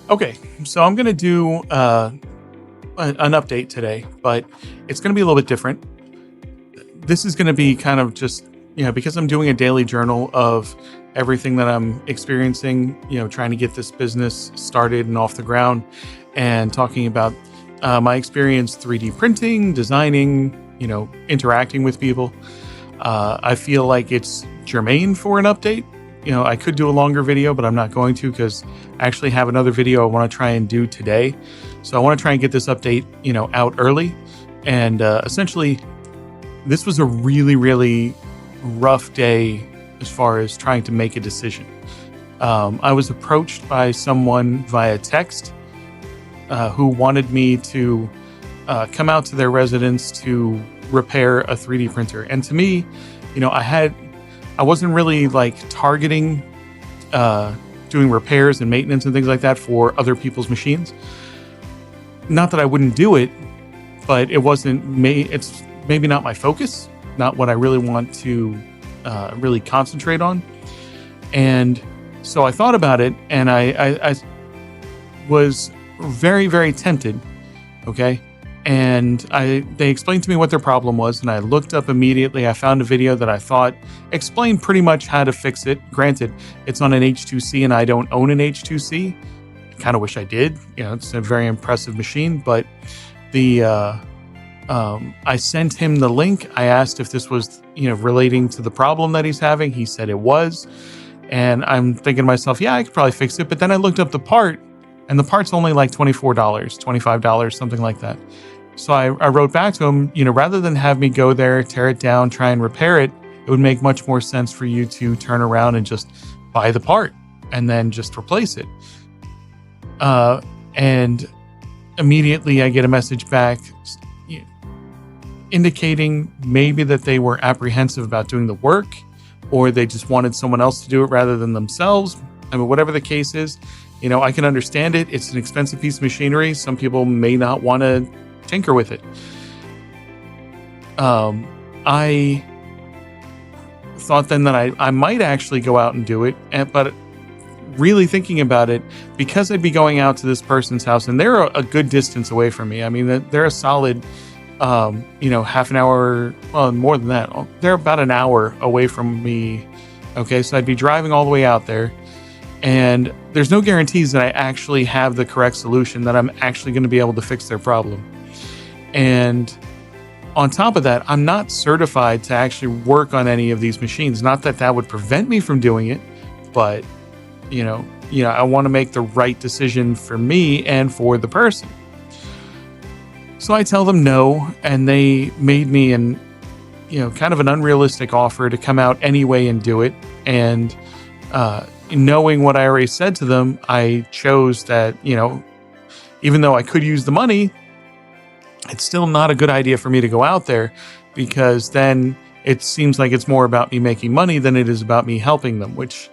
Okay, so I'm going to do an update today, but it's going to be a little bit different. This is going to be kind of just, because I'm doing a daily journal of everything that I'm experiencing, trying to get this business started and off the ground, and talking about my experience 3D printing, designing, interacting with people. I feel like it's germane for an update. I could do a longer video, but I'm not going to because I actually have another video I want to try and do today. So I want to try and get this update, out early. And essentially, this was a really, really rough day as far as trying to make a decision. I was approached by someone via text who wanted me to come out to their residence to repair a 3D printer. And to me, I wasn't really like targeting doing repairs and maintenance and things like that for other people's machines. Not that I wouldn't do it, but it's maybe not my focus, not what I really want to really concentrate on. And so I thought about it, and I was very, very tempted. Okay. And they explained to me what their problem was, and I looked up immediately. I found a video that I thought explained pretty much how to fix it. Granted, it's on an H2C, and I don't own an H2C. I kind of wish I did. It's a very impressive machine, but I sent him the link. I asked if this was, relating to the problem that he's having. He said it was, and I'm thinking to myself, yeah, I could probably fix it. But then I looked up the part, and the part's only like $24, $25, something like that. So I wrote back to him, rather than have me go there, tear it down, try and repair it, it would make much more sense for you to turn around and just buy the part and then just replace it. And immediately I get a message back indicating maybe that they were apprehensive about doing the work, or they just wanted someone else to do it rather than themselves. I mean, whatever the case is, I can understand it. It's an expensive piece of machinery. Some people may not want to tinker with it. I thought then that I might actually go out and do it, but really thinking about it, because I'd be going out to this person's house, and they're a good distance away from me. I mean, they're a solid, half an hour, well, more than that. They're about an hour away from me. Okay, so I'd be driving all the way out there. And there's no guarantees that I actually have the correct solution, that I'm actually going to be able to fix their problem. And on top of that, I'm not certified to actually work on any of these machines. Not that that would prevent me from doing it, but, I want to make the right decision for me and for the person. So I tell them no, and they made me kind of an unrealistic offer to come out anyway and do it. And, knowing what I already said to them, I chose that, even though I could use the money, it's still not a good idea for me to go out there, because then it seems like it's more about me making money than it is about me helping them, which,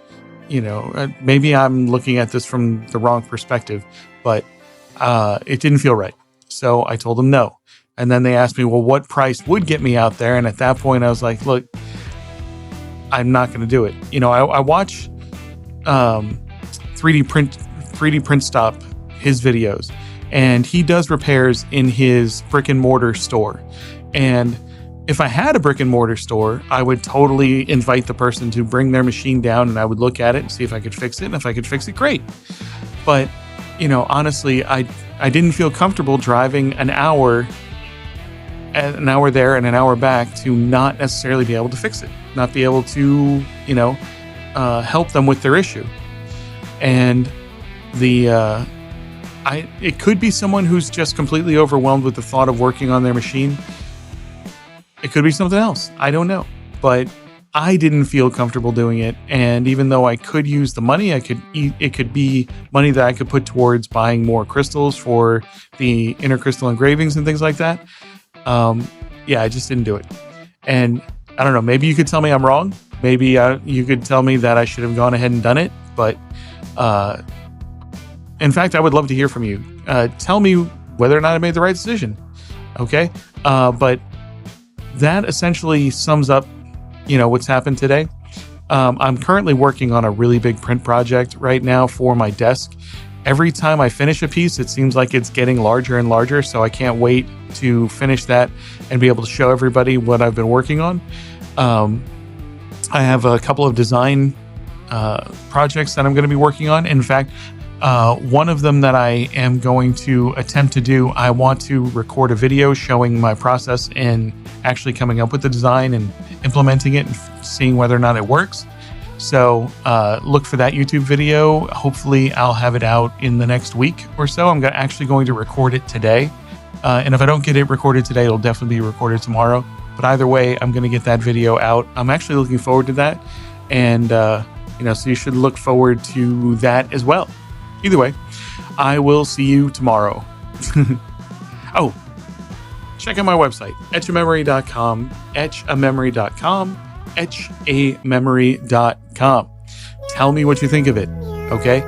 maybe I'm looking at this from the wrong perspective, but it didn't feel right. So I told them no. And then they asked me, well, what price would get me out there? And at that point I was like, look, I'm not going to do it. I watch 3D print stop his videos, and he does repairs in his brick and mortar store. And if I had a brick and mortar store, I would totally invite the person to bring their machine down, and I would look at it and see if I could fix it. And if I could fix it, great. But honestly, I didn't feel comfortable driving an hour there and an hour back to not necessarily be able to fix it, not be able to help them with their issue. And it could be someone who's just completely overwhelmed with the thought of working on their machine. It could be something else. I don't know. But I didn't feel comfortable doing it. And even though I could use the money, it could be money that I could put towards buying more crystals for the intercrystal engravings and things like that. I just didn't do it. And I don't know, maybe you could tell me I'm wrong. Maybe you could tell me that I should have gone ahead and done it. But in fact, I would love to hear from you. Tell me whether or not I made the right decision. Okay? But that essentially sums up, what's happened today. I'm currently working on a really big print project right now for my desk. every time I finish a piece, it seems like it's getting larger and larger. So I can't wait to finish that and be able to show everybody what I've been working on. I have a couple of design projects that I'm going to be working on. In fact, one of them that I am going to attempt to do, I want to record a video showing my process in actually coming up with the design and implementing it and seeing whether or not it works. So look for that YouTube video. Hopefully I'll have it out in the next week or so. I'm actually going to record it today. And if I don't get it recorded today, it'll definitely be recorded tomorrow. But either way, I'm going to get that video out. I'm actually looking forward to that. And, so you should look forward to that as well. Either way, I will see you tomorrow. Oh, check out my website, etchamemory.com, etchamemory.com, etchamemory.com. Tell me what you think of it, okay?